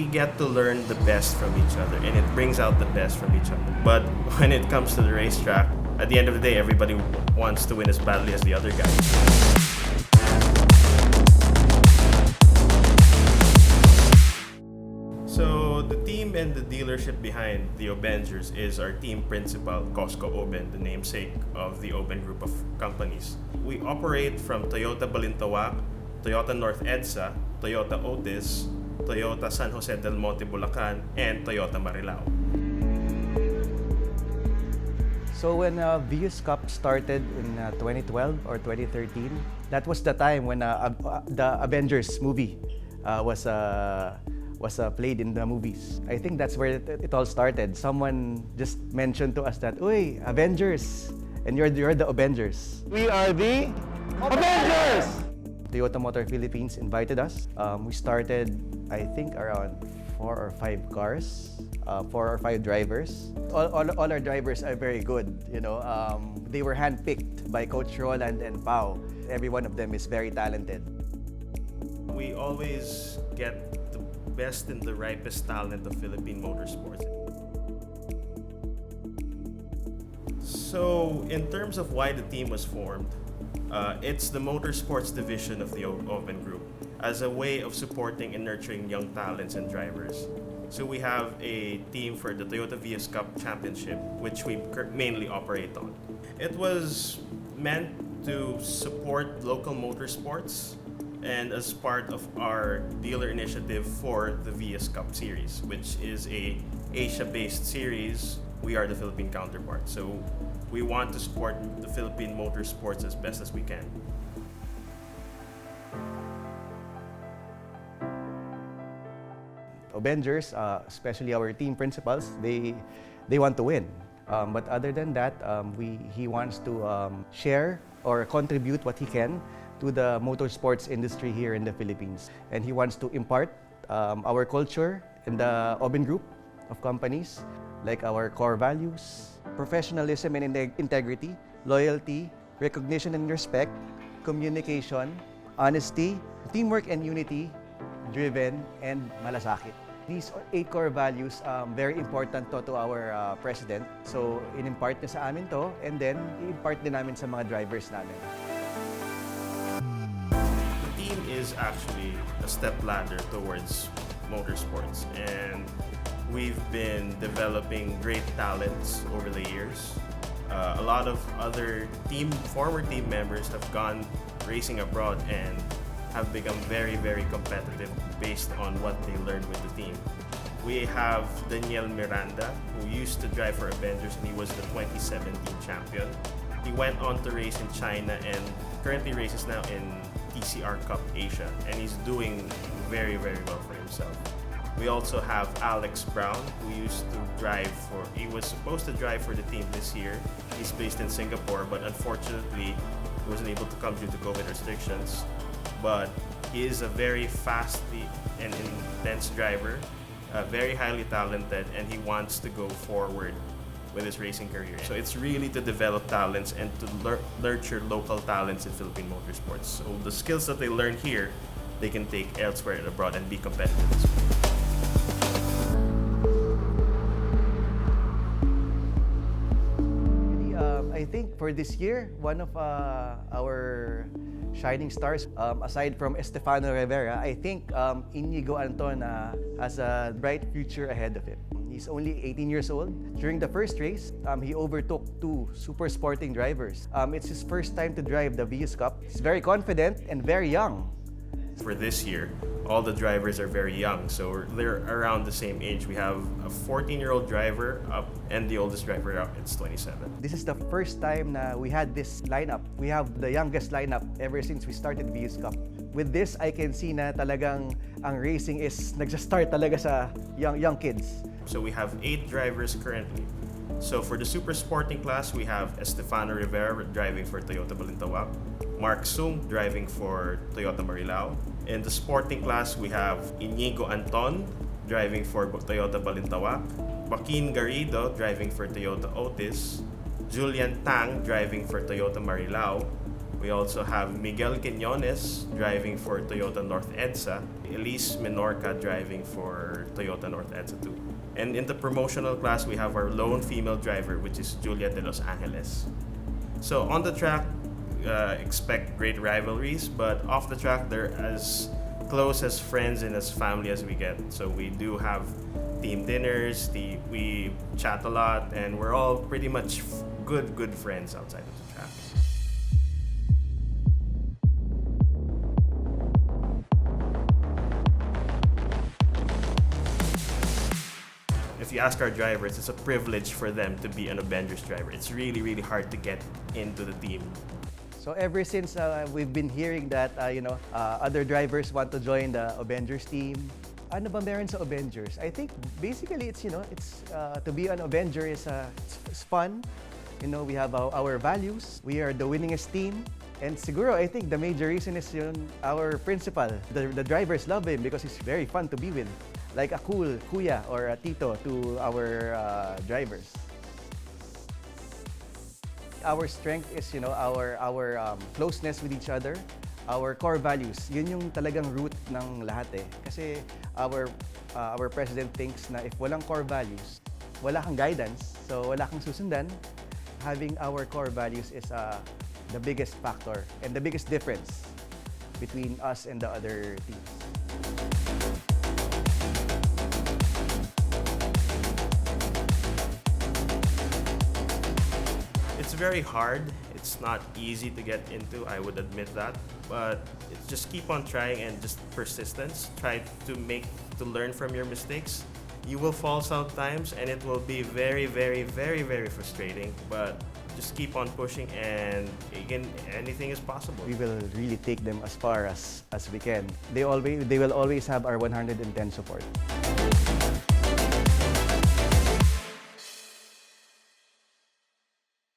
we get to learn the best from each other, and it brings out the best from each other. But when it comes to the racetrack, at the end of the day, everybody wants to win as badly as the other guy. So the team and the dealership behind the Obengers is our team principal, Cosco Oben, the namesake of the Oben group of companies. We operate from Toyota Balintawak, Toyota North EDSA, Toyota Otis, Toyota San Jose del Monte Bulacan, and Toyota Marilao. So when Vios Cup started in 2012 or 2013, that was the time when the Avengers movie was played in the movies. I think that's where it all started. Someone just mentioned to us that, "Uy, Avengers, and you're the Obengers." We are the Obengers! Toyota Motor Philippines invited us. We started, I think, around 4 or 5 cars, 4 or 5 drivers. All our drivers are very good. They were handpicked by Coach Roland and Pao. Every one of them is very talented. We always get the best and the ripest talent of Philippine motorsports. So, in terms of why the team was formed, it's the motorsports division of the Oben Group as a way of supporting and nurturing young talents and drivers. So we have a team for the Toyota Vios Cup Championship, which we mainly operate on. It was meant to support local motorsports and as part of our dealer initiative for the Vios Cup series, which is a Asia-based series. We are the Philippine counterpart. So we want to support the Philippine motorsports as best as we can. Obengers, especially our team principals, they want to win. But other than that, he wants to share or contribute what he can to the motorsports industry here in the Philippines. And he wants to impart our culture in the Oben Group of companies, like our core values, professionalism and integrity, loyalty, recognition and respect, communication, honesty, teamwork and unity, driven, and malasakit. These 8 core values, very important to our president. So, in-impart niya sa amin to, and then i-impart din namin sa mga drivers namin. The team is actually a step ladder towards motorsports, and we've been developing great talents over the years. A lot of other former team members have gone racing abroad and have become very, very competitive based on what they learned with the team. We have Daniel Miranda, who used to drive for Avengers, and he was the 2017 champion. He went on to race in China and currently races now in TGR Cup Asia, and he's doing very, very well for himself. We also have Alex Brown, who he was supposed to drive for the team this year. He's based in Singapore, but unfortunately, he wasn't able to come due to COVID restrictions. But he is a very fast and intense driver, very highly talented, and he wants to go forward with his racing career. So it's really to develop talents and to nurture local talents in Philippine motorsports. So the skills that they learn here, they can take elsewhere and abroad and be competitive as well. I think for this year, one of our shining stars, aside from Estefano Rivera, I think Inigo Anton has a bright future ahead of him. He's only 18 years old. During the first race, he overtook 2 super sporting drivers. It's his first time to drive the Vios Cup. He's very confident and very young. For this year, all the drivers are very young, so they're around the same age. We have a 14-year-old driver up, and the oldest driver up, it's 27. This is the first time na we had this lineup. We have the youngest lineup ever since we started Vios Cup. With this, I can see na talagang ang racing is nagsa-start talaga sa young kids. So we have 8 drivers currently. So for the super sporting class, we have Estefano Rivera driving for Toyota Balintawak, Mark Sung driving for Toyota Marilao. In the sporting class, we have Inigo Anton driving for Toyota Balintawak, Joaquin Garrido driving for Toyota Otis, Julian Tang driving for Toyota Marilao, We also have Miguel Quiñones driving for Toyota North EDSA, Elise Menorca driving for Toyota North EDSA too. And in the promotional class, we have our lone female driver, which is Julia de Los Angeles. So on the track, expect great rivalries, but off the track, they're as close as friends and as family as we get. So we do have team dinners, we chat a lot, and we're all pretty much good friends outside of the track. If you ask our drivers, it's a privilege for them to be an Obengers driver. It's really hard to get into the team. So ever since we've been hearing that other drivers want to join the Obengers team, ano ba meron sa Obengers? I think basically it's to be an Obenger is it's fun. We have our values. We are the winningest team. And siguro, I think the major reason is our principal. The drivers love him because he's very fun to be with. Like a cool kuya or a tito to our drivers. Our strength is, our closeness with each other, our core values. Yun yung talagang root ng lahat eh. Kasi our president thinks na if walang core values, wala kang guidance, so wala kang susundan. Having our core values is the biggest factor and the biggest difference between us and the other teams. It's very hard. It's not easy to get into, I would admit that. But it's just keep on trying and just persistence. Try to learn from your mistakes. You will fall sometimes and it will be very frustrating. But just keep on pushing and again, anything is possible. We will really take them as far as we can. They will always have our 110 support.